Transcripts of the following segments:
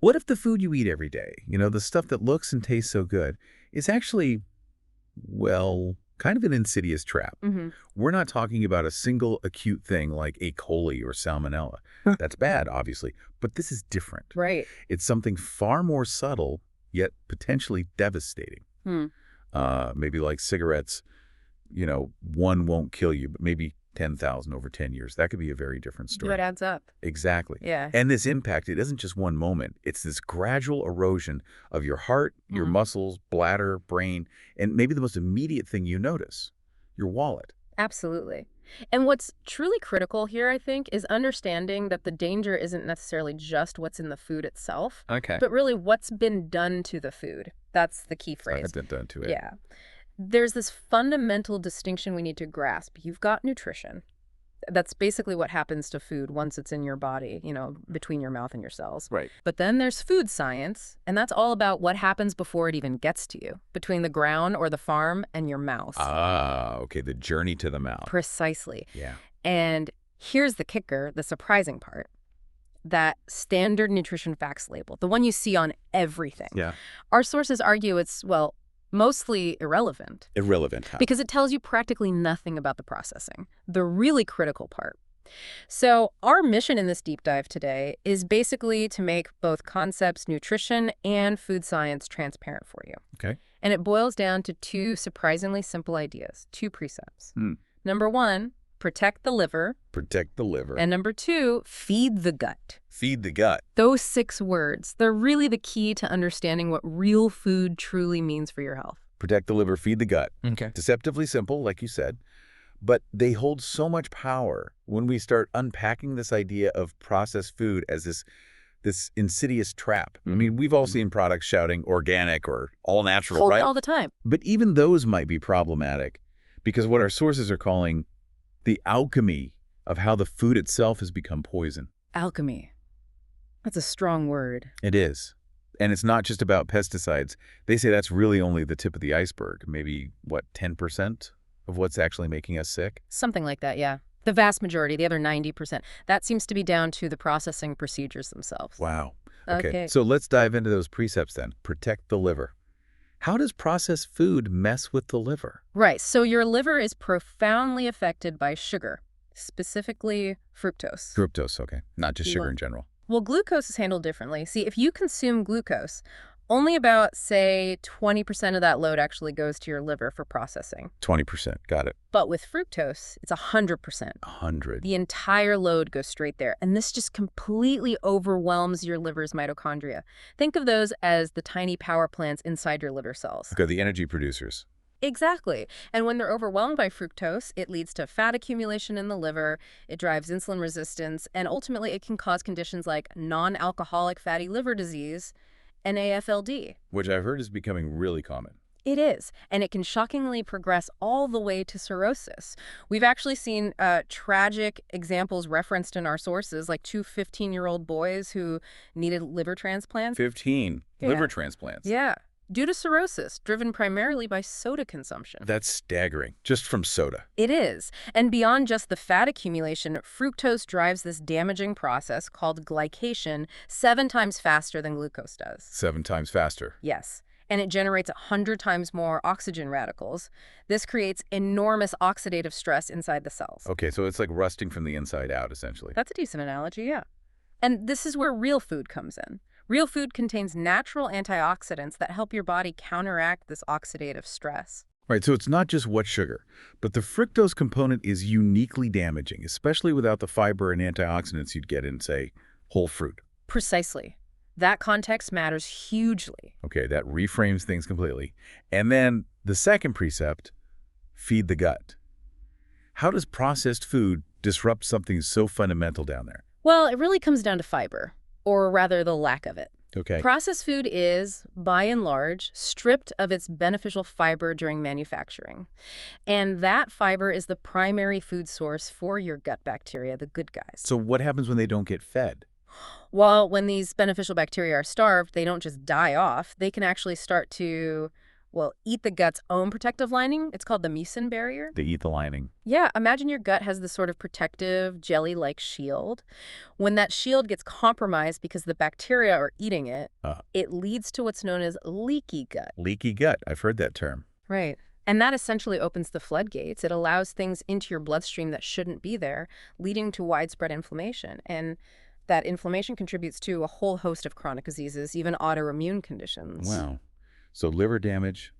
What if the food you eat every day, the stuff that looks and tastes so good, is actually, well, kind of an insidious trap? Hmm. We're not talking about a single acute thing like E. coli or salmonella. That's bad, obviously, but this is different. Right. It's something far more subtle, yet potentially devastating. Hmm. Maybe like cigarettes, one won't kill you, but maybe 10,000 over 10 years. That could be a very different story. It adds up. Exactly. Yeah. And this impact, it isn't just one moment. It's this gradual erosion of your heart, your muscles, bladder, brain, and maybe the most immediate thing you notice, your wallet. Absolutely. And what's truly critical here, I think, is understanding that the danger isn't necessarily just what's in the food itself, Okay. but really what's been done to the food. That's the key phrase. I've been done to it. Yeah. There's this fundamental distinction we need to grasp. You've got nutrition. That's basically what happens to food once it's in your body, between your mouth and your cells. Right. But then there's food science, and that's all about what happens before it even gets to you, between the ground or the farm and your mouth. Ah, okay, the journey to the mouth. Precisely. Yeah. And here's the kicker, the surprising part. That standard nutrition facts label, the one you see on everything. Yeah. Our sources argue it's, well, mostly irrelevant. Irrelevant. Huh? Because it tells you practically nothing about the processing, the really critical part. So our mission in this deep dive today is basically to make both concepts, nutrition and food science, transparent for you. Okay. And it boils down to two surprisingly simple ideas, two precepts. Number one, protect the liver. Protect the liver. And number two, feed the gut. Feed the gut. Those 6 words, they're really the key to understanding what real food truly means for your health. Protect the liver, feed the gut. Okay. Deceptively simple, like you said, but they hold so much power when we start unpacking this idea of processed food as this insidious trap. I mean, we've all seen products shouting organic or all natural, right? All the time. But even those might be problematic because what our sources are calling the alchemy of how the food itself has become poison. Alchemy. That's a strong word. It is. And it's not just about pesticides. They say that's really only the tip of the iceberg. Maybe, 10% of what's actually making us sick? Something like that, yeah. The vast majority, the other 90%. That seems to be down to the processing procedures themselves. Wow. Okay. So let's dive into those precepts then. Protect the liver. How does processed food mess with the liver? Right. So your liver is profoundly affected by sugar, specifically fructose. Fructose, okay. Not just sugar in general. Well, glucose is handled differently. See, if you consume glucose, only about, say, 20% of that load actually goes to your liver for processing. 20%, got it. But with fructose, it's 100%. 100. The entire load goes straight there. And this just completely overwhelms your liver's mitochondria. Think of those as the tiny power plants inside your liver cells. Okay, the energy producers. Exactly. And when they're overwhelmed by fructose, it leads to fat accumulation in the liver, it drives insulin resistance, and ultimately it can cause conditions like non-alcoholic fatty liver disease and AFLD. Which I've heard is becoming really common. It is, and it can shockingly progress all the way to cirrhosis. We've actually seen tragic examples referenced in our sources, like 2 15-year-old boys who needed liver transplants. 15 Yeah. liver transplants. Yeah, due to cirrhosis, driven primarily by soda consumption. That's staggering, just from soda. It is. And beyond just the fat accumulation, fructose drives this damaging process called glycation 7 times faster than glucose does. 7 times faster. Yes. And it generates 100 times more oxygen radicals. This creates enormous oxidative stress inside the cells. Okay, so it's like rusting from the inside out, essentially. That's a decent analogy, yeah. And this is where real food comes in. Real food contains natural antioxidants that help your body counteract this oxidative stress. Right, so it's not just wet sugar, but the fructose component is uniquely damaging, especially without the fiber and antioxidants you'd get in, say, whole fruit. Precisely. That context matters hugely. Okay, that reframes things completely. And then the second precept, feed the gut. How does processed food disrupt something so fundamental down there? Well, it really comes down to fiber, or rather the lack of it. Okay. Processed food is, by and large, stripped of its beneficial fiber during manufacturing. And that fiber is the primary food source for your gut bacteria, the good guys. So what happens when they don't get fed? Well, when these beneficial bacteria are starved, they don't just die off. They can actually start to Well, eat the gut's own protective lining. It's called the mucin barrier. They eat the lining. Yeah, imagine your gut has this sort of protective, jelly-like shield. When that shield gets compromised because the bacteria are eating it, Uh, it leads to what's known as leaky gut. Leaky gut. I've heard that term. Right. And that essentially opens the floodgates. It allows things into your bloodstream that shouldn't be there, leading to widespread inflammation. And that inflammation contributes to a whole host of chronic diseases, even autoimmune conditions. Wow. So liver damage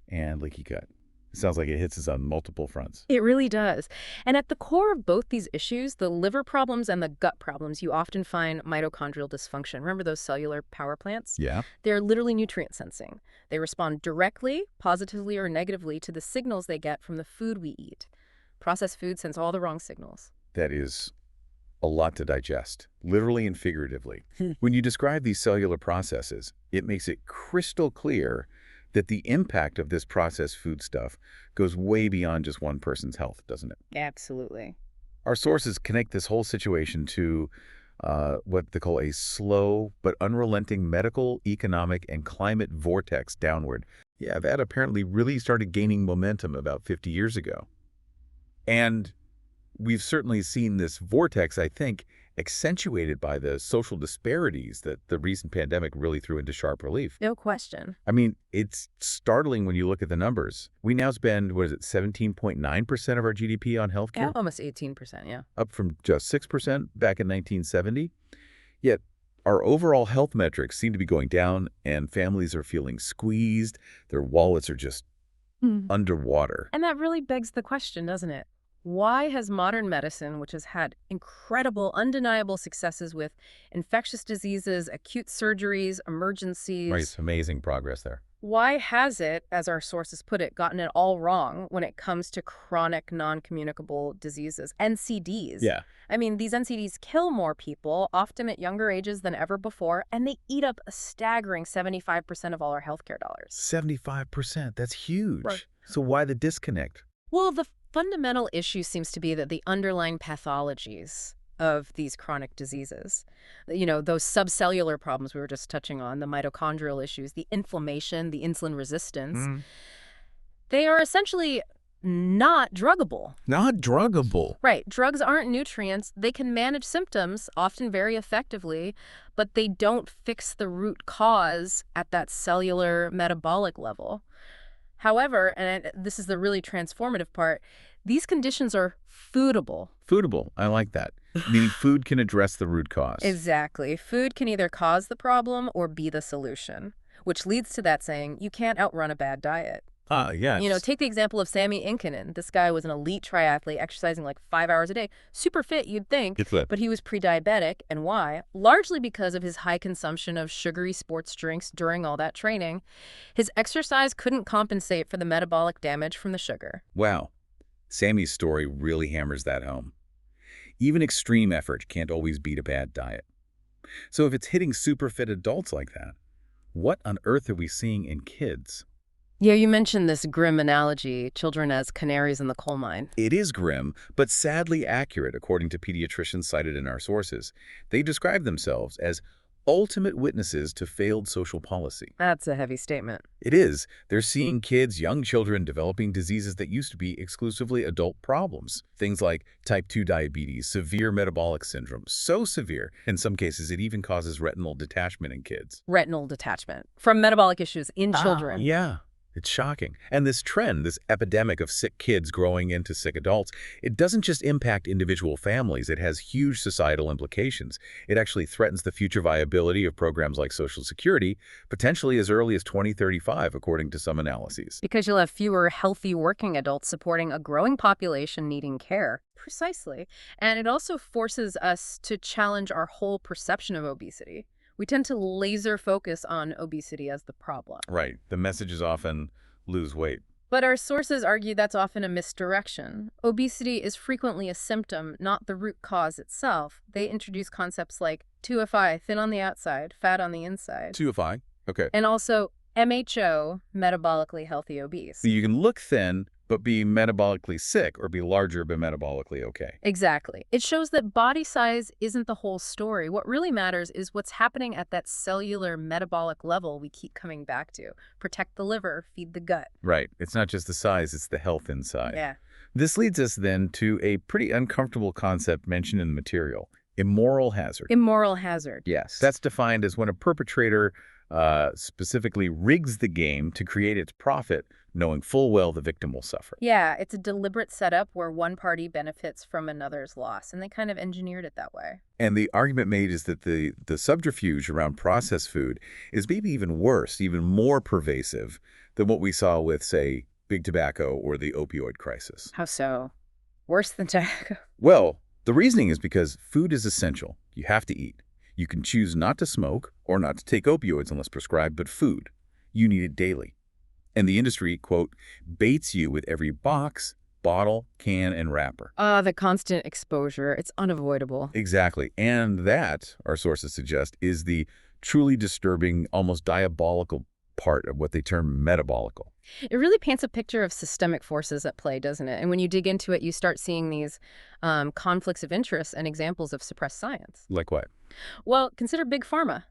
and leaky gut. It sounds like it hits us on multiple fronts. It really does. And at the core of both these issues, the liver problems and the gut problems, you often find mitochondrial dysfunction. Remember those cellular power plants? Yeah. They're literally nutrient sensing. They respond directly, positively or negatively, to the signals they get from the food we eat. Processed food sends all the wrong signals. That is a lot to digest, literally and figuratively. When you describe these cellular processes, it makes it crystal clear that the impact of this processed food stuff goes way beyond just one person's health, doesn't it? Absolutely. Our sources connect this whole situation to what they call a slow but unrelenting medical, economic, and climate vortex downward. Yeah, that apparently really started gaining momentum about 50 years ago. And we've certainly seen this vortex, I think, accentuated by the social disparities that the recent pandemic really threw into sharp relief. No question. I mean, it's startling when you look at the numbers. We now spend, 17.9% of our GDP on healthcare? Yeah, almost 18%, yeah. Up from just 6% back in 1970. Yet, our overall health metrics seem to be going down, and families are feeling squeezed. Their wallets are just underwater. And that really begs the question, doesn't it? Why has modern medicine, which has had incredible, undeniable successes with infectious diseases, acute surgeries, emergencies, Right, it's amazing progress there. why has it, as our sources put it, gotten it all wrong when it comes to chronic non-communicable diseases, NCDs? Yeah. I mean, these NCDs kill more people, often at younger ages than ever before, and they eat up a staggering 75% of all our healthcare dollars. 75%, that's huge. Right. So why the disconnect? Well, the fundamental issue seems to be that the underlying pathologies of these chronic diseases, those subcellular problems we were just touching on, the mitochondrial issues, the inflammation, the insulin resistance, they are essentially not druggable. Not druggable. Right. Drugs aren't nutrients. They can manage symptoms, often very effectively, but they don't fix the root cause at that cellular metabolic level. However, and this is the really transformative part, these conditions are foodable. Foodable, I like that. Meaning food can address the root cause. Exactly. Food can either cause the problem or be the solution, which leads to that saying, you can't outrun a bad diet. Yes. Take the example of Sami Inkinen. This guy was an elite triathlete, exercising like 5 hours a day. Super fit, you'd think, but he was pre-diabetic. And why? Largely because of his high consumption of sugary sports drinks during all that training. His exercise couldn't compensate for the metabolic damage from the sugar. Wow. Sammy's story really hammers that home. Even extreme effort can't always beat a bad diet. So if it's hitting super fit adults like that, what on earth are we seeing in kids? Yeah, you mentioned this grim analogy, children as canaries in the coal mine. It is grim, but sadly accurate, according to pediatricians cited in our sources. They describe themselves as ultimate witnesses to failed social policy. That's a heavy statement. It is. They're seeing kids, young children, developing diseases that used to be exclusively adult problems. Things like type 2 diabetes, severe metabolic syndrome, so severe, in some cases it even causes retinal detachment in kids. Retinal detachment from metabolic issues in children. Yeah. It's shocking. And this trend, this epidemic of sick kids growing into sick adults, it doesn't just impact individual families. It has huge societal implications. It actually threatens the future viability of programs like Social Security, potentially as early as 2035, according to some analyses. Because you'll have fewer healthy working adults supporting a growing population needing care. Precisely. And it also forces us to challenge our whole perception of obesity. We tend to laser focus on obesity as the problem. Right. The message is often lose weight. But our sources argue that's often a misdirection. Obesity is frequently a symptom, not the root cause itself. They introduce concepts like 2FI, thin on the outside, fat on the inside. 2FI? Okay. And also MHO, metabolically healthy obese. So you can look thin, but be metabolically sick, or be larger but metabolically okay. Exactly. It shows that body size isn't the whole story. What really matters is what's happening at that cellular metabolic level we keep coming back to. Protect the liver, feed the gut. Right. It's not just the size, it's the health inside. Yeah. This leads us then to a pretty uncomfortable concept mentioned in the material: immoral hazard. Immoral hazard. Yes. That's defined as when a perpetrator specifically rigs the game to create its profit, knowing full well the victim will suffer. Yeah, it's a deliberate setup where one party benefits from another's loss, and they kind of engineered it that way. And the argument made is that the subterfuge around processed food is maybe even worse, even more pervasive than what we saw with, say, big tobacco or the opioid crisis. How so? Worse than tobacco. Well, the reasoning is because food is essential. You have to eat. You can choose not to smoke or not to take opioids unless prescribed, but food, you need it daily. And the industry, quote, baits you with every box, bottle, can, and wrapper. The constant exposure. It's unavoidable. Exactly. And that, our sources suggest, is the truly disturbing, almost diabolical part of what they term metabolical. It really paints a picture of systemic forces at play, doesn't it? And when you dig into it, you start seeing these conflicts of interest and examples of suppressed science. Like what? Well, consider Big Pharma,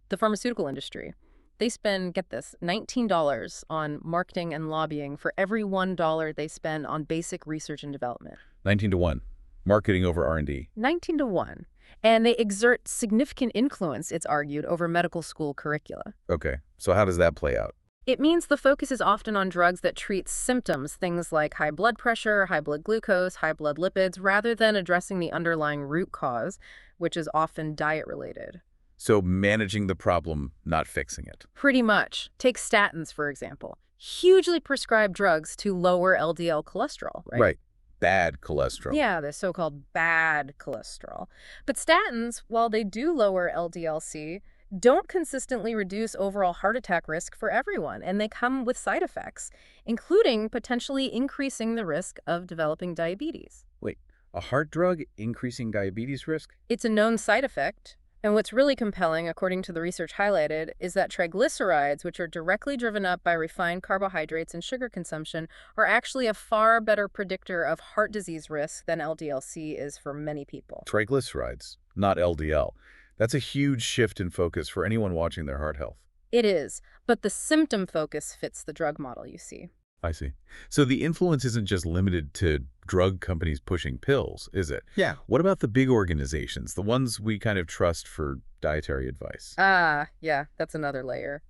the pharmaceutical industry. They spend, get this, $19 on marketing and lobbying for every $1 they spend on basic research and development. 19-1. Marketing over R&D. 19-1. And they exert significant influence, it's argued, over medical school curricula. Okay. So how does that play out? It means the focus is often on drugs that treat symptoms, things like high blood pressure, high blood glucose, high blood lipids, rather than addressing the underlying root cause, which is often diet-related. So managing the problem, not fixing it. Pretty much. Take statins, for example. Hugely prescribed drugs to lower LDL cholesterol, right? Right. Bad cholesterol. Yeah, the so-called bad cholesterol. But statins, while they do lower LDL-C, don't consistently reduce overall heart attack risk for everyone, and they come with side effects, including potentially increasing the risk of developing diabetes. Wait, a heart drug increasing diabetes risk? It's a known side effect. And what's really compelling, according to the research highlighted, is that triglycerides, which are directly driven up by refined carbohydrates and sugar consumption, are actually a far better predictor of heart disease risk than LDL-C is for many people. Triglycerides, not LDL. That's a huge shift in focus for anyone watching their heart health. It is, but the symptom focus fits the drug model, you see. I see. So the influence isn't just limited to drug companies pushing pills, is it? Yeah. What about the big organizations, the ones we kind of trust for dietary advice? Yeah, that's another layer.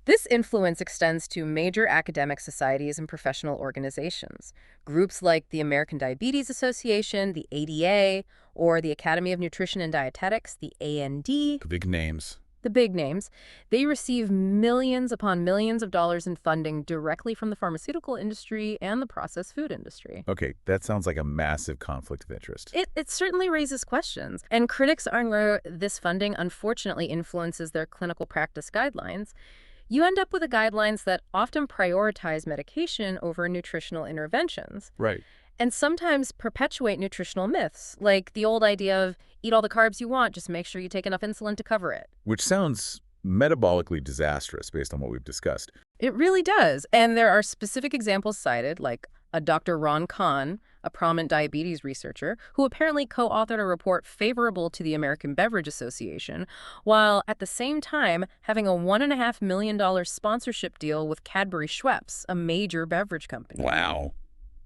This influence extends to major academic societies and professional organizations. Groups like the American Diabetes Association, the ADA, or the Academy of Nutrition and Dietetics, the AND. The big names. The big names, they receive millions upon millions of dollars in funding directly from the pharmaceutical industry and the processed food industry. Okay, that sounds like a massive conflict of interest. It certainly raises questions, and critics argue this funding unfortunately influences their clinical practice guidelines. You end up with guidelines that often prioritize medication over nutritional interventions. Right. And sometimes perpetuate nutritional myths, like the old idea of eat all the carbs you want, just make sure you take enough insulin to cover it. Which sounds metabolically disastrous based on what we've discussed. It really does. And there are specific examples cited, like a Dr. Ron Kahn, a prominent diabetes researcher, who apparently co-authored a report favorable to the American Beverage Association, while at the same time having a $1.5 million sponsorship deal with Cadbury Schweppes, a major beverage company. Wow.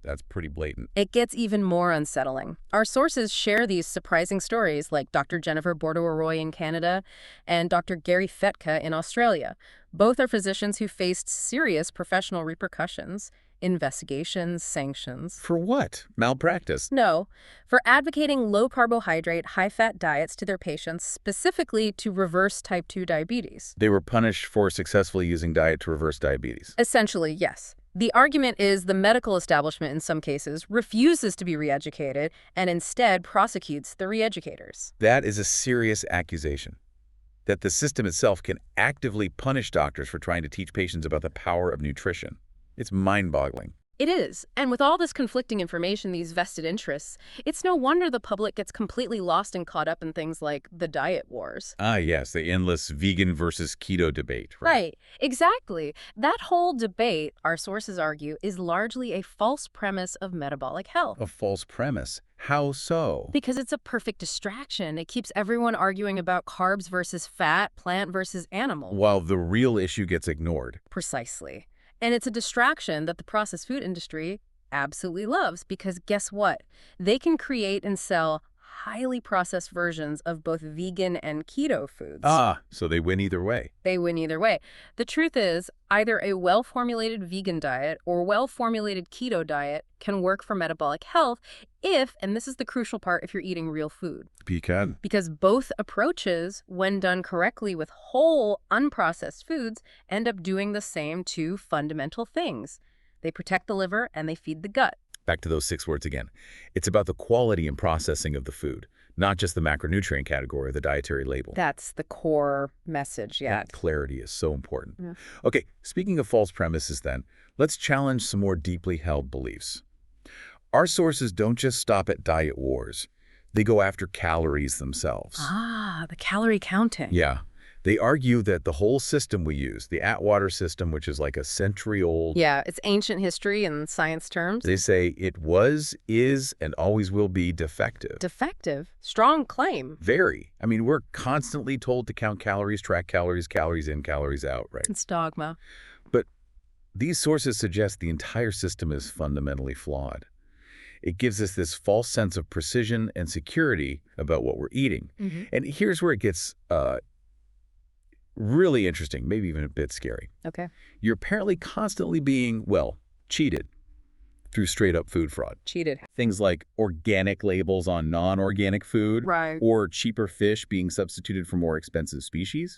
That's pretty blatant. It gets even more unsettling. Our sources share these surprising stories, like Dr. Jennifer Bordeaux-Roy in Canada and Dr. Gary Fetka in Australia. Both are physicians who faced serious professional repercussions, investigations, sanctions. For what? Malpractice? No, for advocating low-carbohydrate, high-fat diets to their patients, specifically to reverse type 2 diabetes. They were punished for successfully using diet to reverse diabetes. Essentially, yes. The argument is the medical establishment, in some cases, refuses to be re-educated and instead prosecutes the re-educators. That is a serious accusation. That the system itself can actively punish doctors for trying to teach patients about the power of nutrition. It's mind-boggling. It is. And with all this conflicting information, these vested interests, it's no wonder the public gets completely lost and caught up in things like the diet wars. Ah, yes, the endless vegan versus keto debate, right? Right, exactly. That whole debate, our sources argue, is largely a false premise of metabolic health. A false premise. How so? Because it's a perfect distraction. It keeps everyone arguing about carbs versus fat, plant versus animal. While the real issue gets ignored. Precisely. And it's a distraction that the processed food industry absolutely loves because guess what? They can create and sell highly processed versions of both vegan and keto foods. Ah, so they win either way. They win either way. The truth is, either a well-formulated vegan diet or well-formulated keto diet can work for metabolic health if, and this is the crucial part, if you're eating real food. Because both approaches, when done correctly with whole, unprocessed foods, end up doing the same two fundamental things. They protect the liver and they feed the gut. Back to those 6 words again. It's about the quality and processing of the food, not just the macronutrient category or the dietary label. That's the core message, yeah. That clarity is so important. Yeah. Okay, speaking of false premises then, let's challenge some more deeply held beliefs. Our sources don't just stop at diet wars. They go after calories themselves. Ah, the calorie counting. Yeah. They argue that the whole system we use, the Atwater system, which is like a century-old... Yeah, it's ancient history in science terms. They say it was, is, and always will be defective. Defective? Strong claim. Very. I mean, we're constantly told to count calories, track calories, calories in, calories out, right? It's dogma. But these sources suggest the entire system is fundamentally flawed. It gives us this false sense of precision and security about what we're eating. And here's where it gets really interesting, maybe even a bit scary. Okay. You're apparently constantly being, well, cheated through straight-up food fraud. Cheated. Things like organic labels on non-organic food, Right. or cheaper fish being substituted for more expensive species,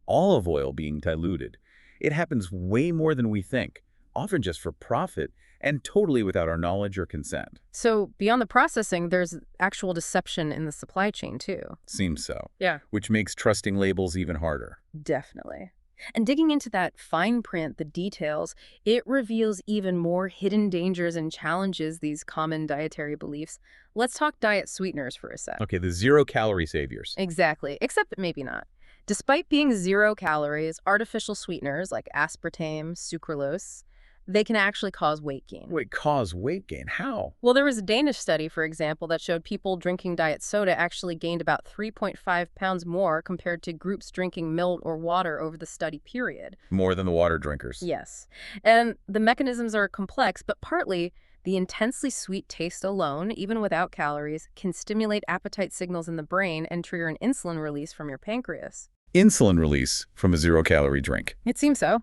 olive oil being diluted. It happens way more than we think, often just for profit, and totally without our knowledge or consent. So beyond the processing, there's actual deception in the supply chain too. Seems so. Yeah. Which makes trusting labels even harder. Definitely. And digging into that fine print, the details, it reveals even more hidden dangers and challenges these common dietary beliefs. Let's talk diet sweeteners for a sec. Okay, the zero-calorie saviors. Exactly, except maybe not. Despite being 0 calories, artificial sweeteners like aspartame, sucralose, they can actually cause weight gain. Wait, cause weight gain? How? Well, there was a Danish study, for example, that showed people drinking diet soda actually gained about 3.5 pounds more compared to groups drinking milk or water over the study period. More than the water drinkers. Yes. And the mechanisms are complex, but partly the intensely sweet taste alone, even without calories, can stimulate appetite signals in the brain and trigger an insulin release from your pancreas. Insulin release from a zero-calorie drink. It seems so.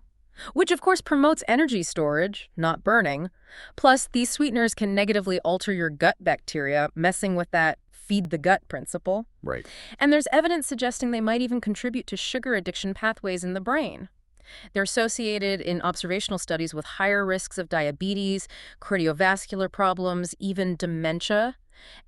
Which, of course, promotes energy storage, not burning. Plus, these sweeteners can negatively alter your gut bacteria, messing with that feed the gut principle. Right. And there's evidence suggesting they might even contribute to sugar addiction pathways in the brain. They're associated in observational studies with higher risks of diabetes, cardiovascular problems, even dementia.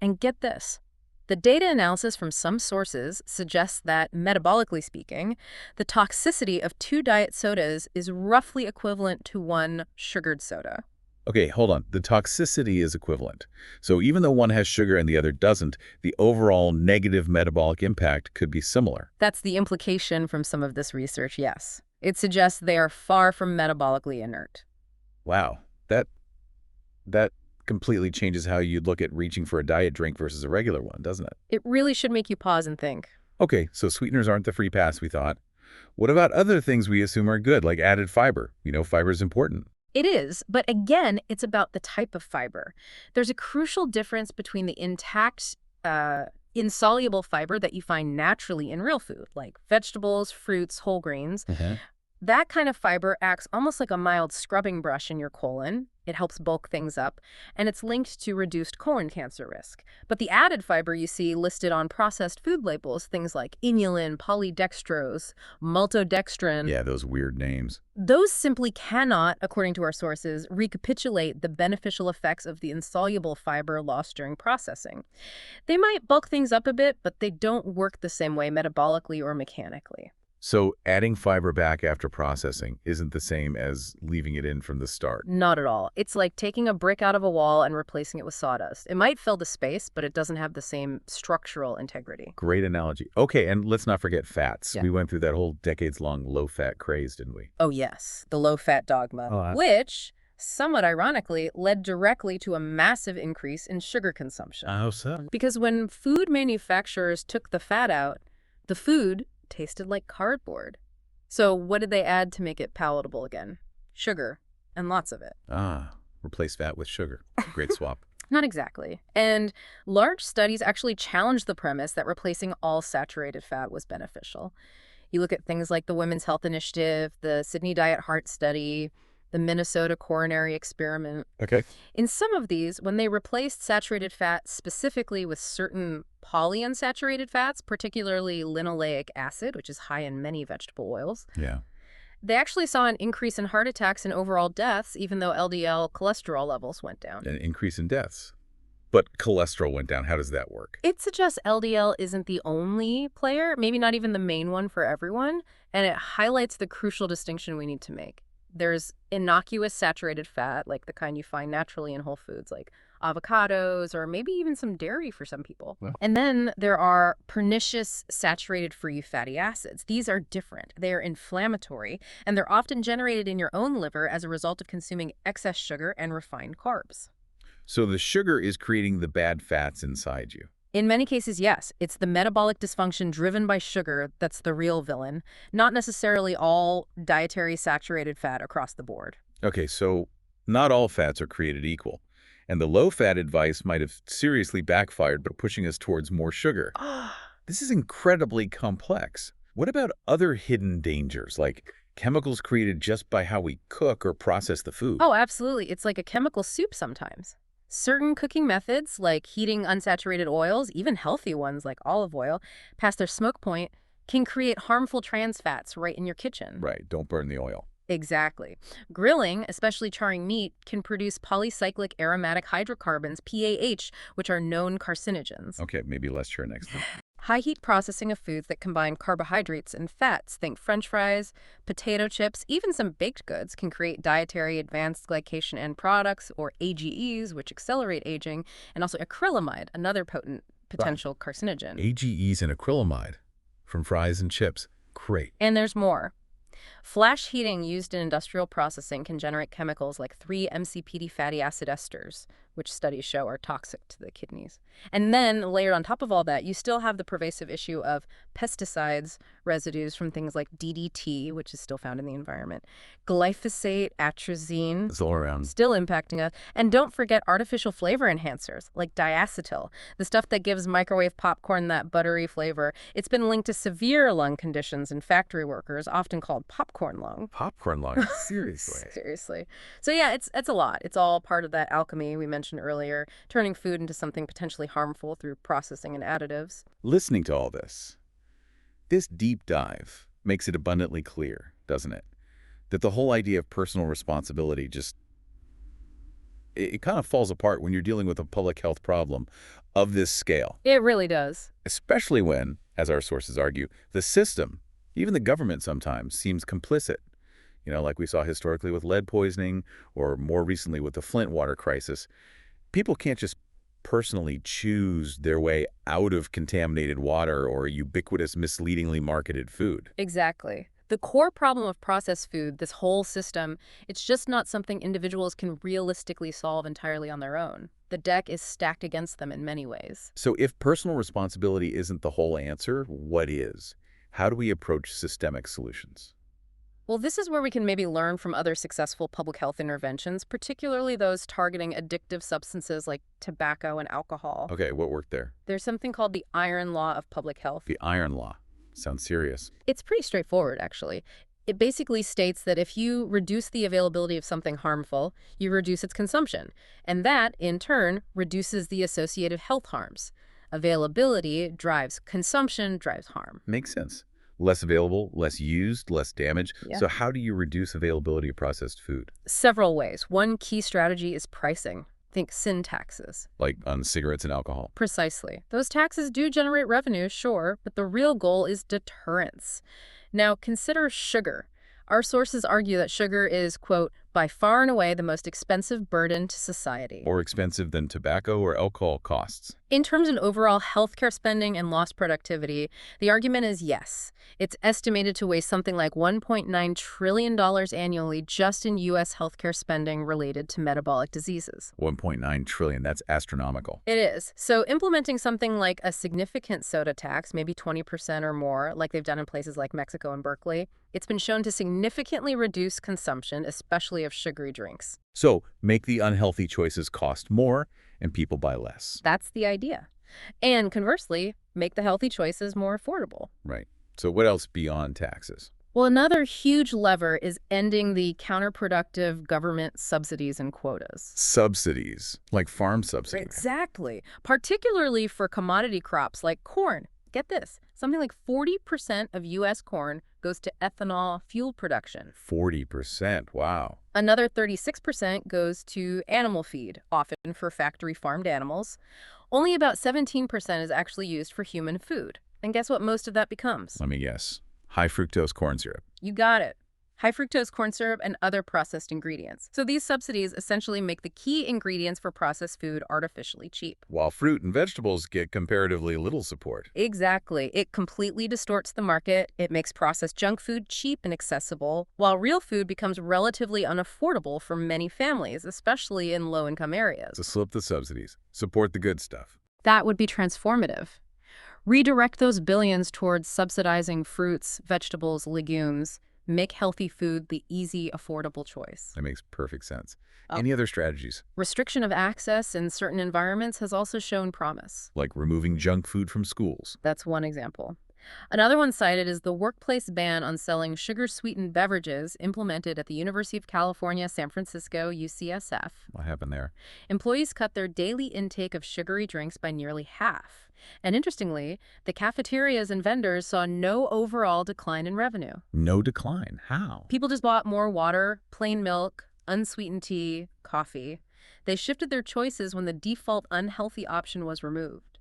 And get this. The data analysis from some sources suggests that, metabolically speaking, the toxicity of 2 diet sodas is roughly equivalent to 1 sugared soda. Okay, hold on. The toxicity is equivalent. So even though one has sugar and the other doesn't, the overall negative metabolic impact could be similar. That's the implication from some of this research, yes. It suggests they are far from metabolically inert. Wow. That completely changes how you'd look at reaching for a diet drink versus a regular one, doesn't it? It really should make you pause and think. Okay, so sweeteners aren't the free pass we thought. What about other things we assume are good, like added fiber? You know, fiber is important. It is, but again, it's about the type of fiber. There's a crucial difference between the intact, insoluble fiber that you find naturally in real food, like vegetables, fruits, whole grains. That kind of fiber acts almost like a mild scrubbing brush in your colon. It helps bulk things up, and it's linked to reduced colon cancer risk. But the added fiber you see listed on processed food labels, things like inulin, polydextrose, maltodextrin, Yeah, those weird names. those simply cannot, according to our sources, recapitulate the beneficial effects of the insoluble fiber lost during processing. They might bulk things up a bit, but they don't work the same way metabolically or mechanically. So adding fiber back after processing isn't the same as leaving it in from the start. Not at all. It's like taking a brick out of a wall and replacing it with sawdust. It might fill the space, but it doesn't have the same structural integrity. Great analogy. Okay, and let's not forget fats. Yeah. We went through that whole decades-long low-fat craze, didn't we? Oh, yes, the low-fat dogma, which, somewhat ironically, led directly to a massive increase in sugar consumption. How so? Because when food manufacturers took the fat out, the food tasted like cardboard. So what did they add to make it palatable again? Sugar, and lots of it. Replace fat with sugar. Great swap. Not exactly. And large studies actually challenged the premise that replacing all saturated fat was beneficial. You look at things like the Women's Health Initiative, the Sydney Diet Heart Study, the Minnesota Coronary Experiment. Okay. In some of these, when they replaced saturated fat specifically with certain polyunsaturated fats, particularly linoleic acid, which is high in many vegetable oils, Yeah. they actually saw an increase in heart attacks and overall deaths, even though LDL cholesterol levels went down. An increase in deaths. But cholesterol went down. How does that work? It suggests LDL isn't the only player, maybe not even the main one for everyone, and it highlights the crucial distinction we need to make. There's innocuous saturated fat, like the kind you find naturally in whole foods, like avocados or maybe even some dairy for some people. Well. And then there are pernicious saturated free fatty acids. These are different. They are inflammatory, and they're often generated in your own liver as a result of consuming excess sugar and refined carbs. So the sugar is creating the bad fats inside you. In many cases, yes. It's the metabolic dysfunction driven by sugar that's the real villain, not necessarily all dietary saturated fat across the board. Okay, so not all fats are created equal. And the low-fat advice might have seriously backfired by pushing us towards more sugar. This is incredibly complex. What about other hidden dangers, like chemicals created just by how we cook or process the food? Oh, absolutely. It's like a chemical soup sometimes. Certain cooking methods, like heating unsaturated oils, even healthy ones like olive oil, past their smoke point, can create harmful trans fats right in your kitchen. Right, don't burn the oil. Exactly. Grilling, especially charring meat, can produce polycyclic aromatic hydrocarbons, PAH, which are known carcinogens. Okay, maybe less sure next time. High heat processing of foods that combine carbohydrates and fats, think French fries, potato chips, even some baked goods, can create dietary advanced glycation end products, or AGEs, which accelerate aging, and also acrylamide, another potent potential carcinogen. AGEs and acrylamide from fries and chips. Great. And there's more. Flash heating used in industrial processing can generate chemicals like 3-MCPD fatty acid esters, which studies show are toxic to the kidneys. And then, layered on top of all that, you still have the pervasive issue of pesticides, residues from things like DDT, which is still found in the environment, glyphosate, atrazine, It's all around. still impacting us. And don't forget artificial flavor enhancers, like diacetyl, the stuff that gives microwave popcorn that buttery flavor. It's been linked to severe lung conditions in factory workers, often called popcorn lung. Popcorn lung. Seriously. Seriously. So yeah, it's a lot. It's all part of that alchemy we mentioned earlier, turning food into something potentially harmful through processing and additives. Listening to all this deep dive makes it abundantly clear, doesn't it? That the whole idea of personal responsibility just, it kind of falls apart when you're dealing with a public health problem of this scale. It really does. Especially when, as our sources argue, the system, even the government sometimes, seems complicit. You know, like we saw historically with lead poisoning, or more recently with the Flint water crisis. People can't just personally choose their way out of contaminated water or ubiquitous, misleadingly marketed food. Exactly. The core problem of processed food, this whole system, it's just not something individuals can realistically solve entirely on their own. The deck is stacked against them in many ways. So if personal responsibility isn't the whole answer, what is? How do we approach systemic solutions? Well, this is where we can maybe learn from other successful public health interventions, particularly those targeting addictive substances like tobacco and alcohol. Okay, what worked there? There's something called the iron law of public health. The iron law. Sounds serious. It's pretty straightforward, actually. It basically states that if you reduce the availability of something harmful, you reduce its consumption. And that, in turn, reduces the associated health harms. Availability drives consumption, drives harm. Makes sense. Less available, less used, less damage. Yeah. So how do you reduce availability of processed food? Several ways. One key strategy is pricing. Think sin taxes. Like on cigarettes and alcohol. Precisely. Those taxes do generate revenue, sure, but the real goal is deterrence. Now, consider sugar. Our sources argue that sugar is, quote, by far and away the most expensive burden to society. More expensive than tobacco or alcohol costs. In terms of overall healthcare spending and lost productivity, the argument is yes. It's estimated to waste something like $1.9 trillion annually just in U.S. healthcare spending related to metabolic diseases. 1.9 trillion, that's astronomical. It is. So implementing something like a significant soda tax, maybe 20% or more, like they've done in places like Mexico and Berkeley, it's been shown to significantly reduce consumption, especially of sugary drinks. So make the unhealthy choices cost more and people buy less. That's the idea. And conversely, make the healthy choices more affordable. Right. So what else beyond taxes? Well, another huge lever is ending the counterproductive government subsidies and quotas. Subsidies, like farm subsidies. Exactly. Particularly for commodity crops like corn. Get this, something like 40% of U.S. corn goes to ethanol fuel production. 40%, wow. Another 36% goes to animal feed, often for factory farmed animals. Only about 17% is actually used for human food. And guess what most of that becomes? Let me guess. High fructose corn syrup. You got it. High fructose corn syrup and other processed ingredients. So these subsidies essentially make the key ingredients for processed food artificially cheap. While fruit and vegetables get comparatively little support. Exactly. It completely distorts the market. It makes processed junk food cheap and accessible, while real food becomes relatively unaffordable for many families, especially in low-income areas. So slip the subsidies. Support the good stuff. That would be transformative. Redirect those billions towards subsidizing fruits, vegetables, legumes. Make healthy food the easy, affordable choice. That makes perfect sense. Oh. Any other strategies? Restriction of access in certain environments has also shown promise. Like removing junk food from schools. That's one example. Another one cited is the workplace ban on selling sugar-sweetened beverages implemented at the University of California, San Francisco, UCSF. What happened there? Employees cut their daily intake of sugary drinks by nearly half. And interestingly, the cafeterias and vendors saw no overall decline in revenue. No decline? How? People just bought more water, plain milk, unsweetened tea, coffee. They shifted their choices when the default unhealthy option was removed.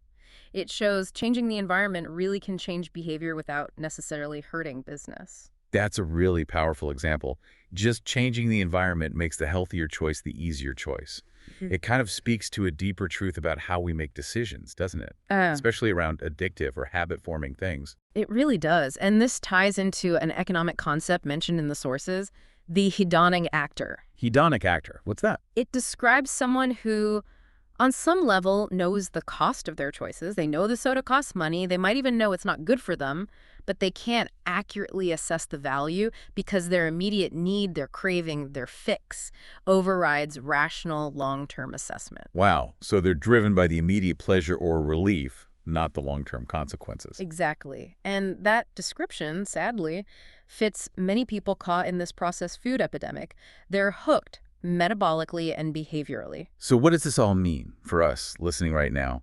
It shows changing the environment really can change behavior without necessarily hurting business. That's a really powerful example. Just changing the environment makes the healthier choice the easier choice. It kind of speaks to a deeper truth about how we make decisions, doesn't it? Especially around addictive or habit-forming things. It really does. And this ties into an economic concept mentioned in the sources, the hedonic actor. Hedonic actor. What's that? It describes someone who, on some level, knows the cost of their choices. They know the soda costs money. They might even know it's not good for them, but they can't accurately assess the value because their immediate need, their craving, their fix overrides rational long-term assessment. Wow. So they're driven by the immediate pleasure or relief, not the long-term consequences. Exactly. And that description, sadly, fits many people caught in this processed food epidemic. They're hooked metabolically and behaviorally. So what does this all mean for us listening right now?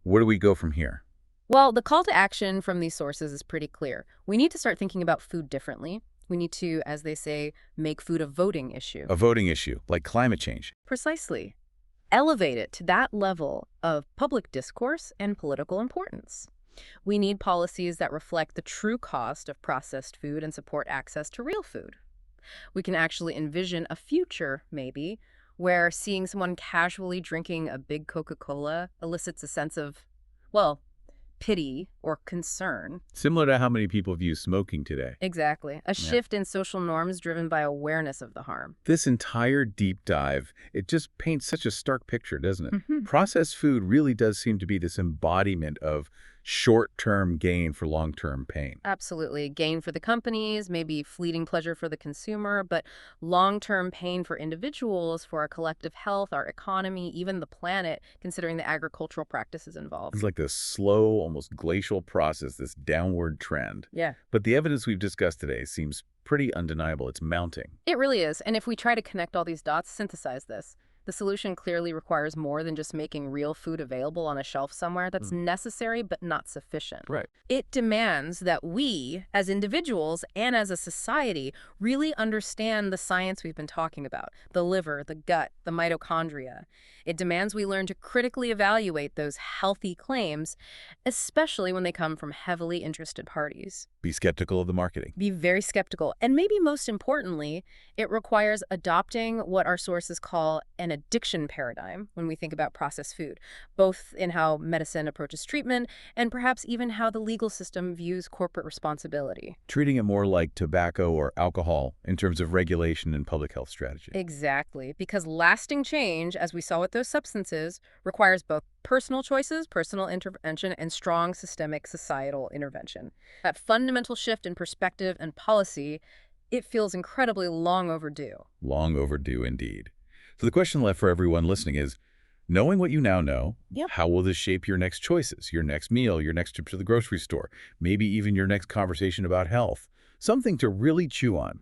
Where do we go from here? Well, the call to action from these sources is pretty clear. We need to start thinking about food differently. We need to, as they say, make food a voting issue. A voting issue, like climate change. Precisely. Elevate it to that level of public discourse and political importance. We need policies that reflect the true cost of processed food and support access to real food. We can actually envision a future, maybe, where seeing someone casually drinking a big Coca-Cola elicits a sense of, well, pity or concern. Similar to how many people view smoking today. Exactly. A shift in social norms driven by awareness of the harm. This entire deep dive, it just paints such a stark picture, doesn't it? Processed food really does seem to be this embodiment of short-term gain for long-term pain. Absolutely. Gain for the companies, maybe fleeting pleasure for the consumer, but long-term pain for individuals, for our collective health, our economy, even the planet, considering the agricultural practices involved. It's like this slow, almost glacial process, this downward trend. Yeah. But the evidence we've discussed today seems pretty undeniable. It's mounting. It really is. And if we try to connect all these dots, synthesize this, The solution clearly requires more than just making real food available on a shelf somewhere. That's necessary but not sufficient. Right. It demands that we, as individuals and as a society, really understand the science we've been talking about, the liver, the gut, the mitochondria. It demands we learn to critically evaluate those healthy claims, especially when they come from heavily interested parties. Be skeptical of the marketing. Be very skeptical. And maybe most importantly, it requires adopting what our sources call an addiction paradigm when we think about processed food, both in how medicine approaches treatment and perhaps even how the legal system views corporate responsibility. Treating it more like tobacco or alcohol in terms of regulation and public health strategy. Exactly, because lasting change, as we saw with those substances, requires both personal choices, personal intervention, and strong systemic societal intervention. That fundamental shift in perspective and policy, it feels incredibly long overdue. Long overdue indeed. So the question left for everyone listening is, knowing what you now know, Yep. how will this shape your next choices, your next meal, your next trip to the grocery store, maybe even your next conversation about health? Something to really chew on.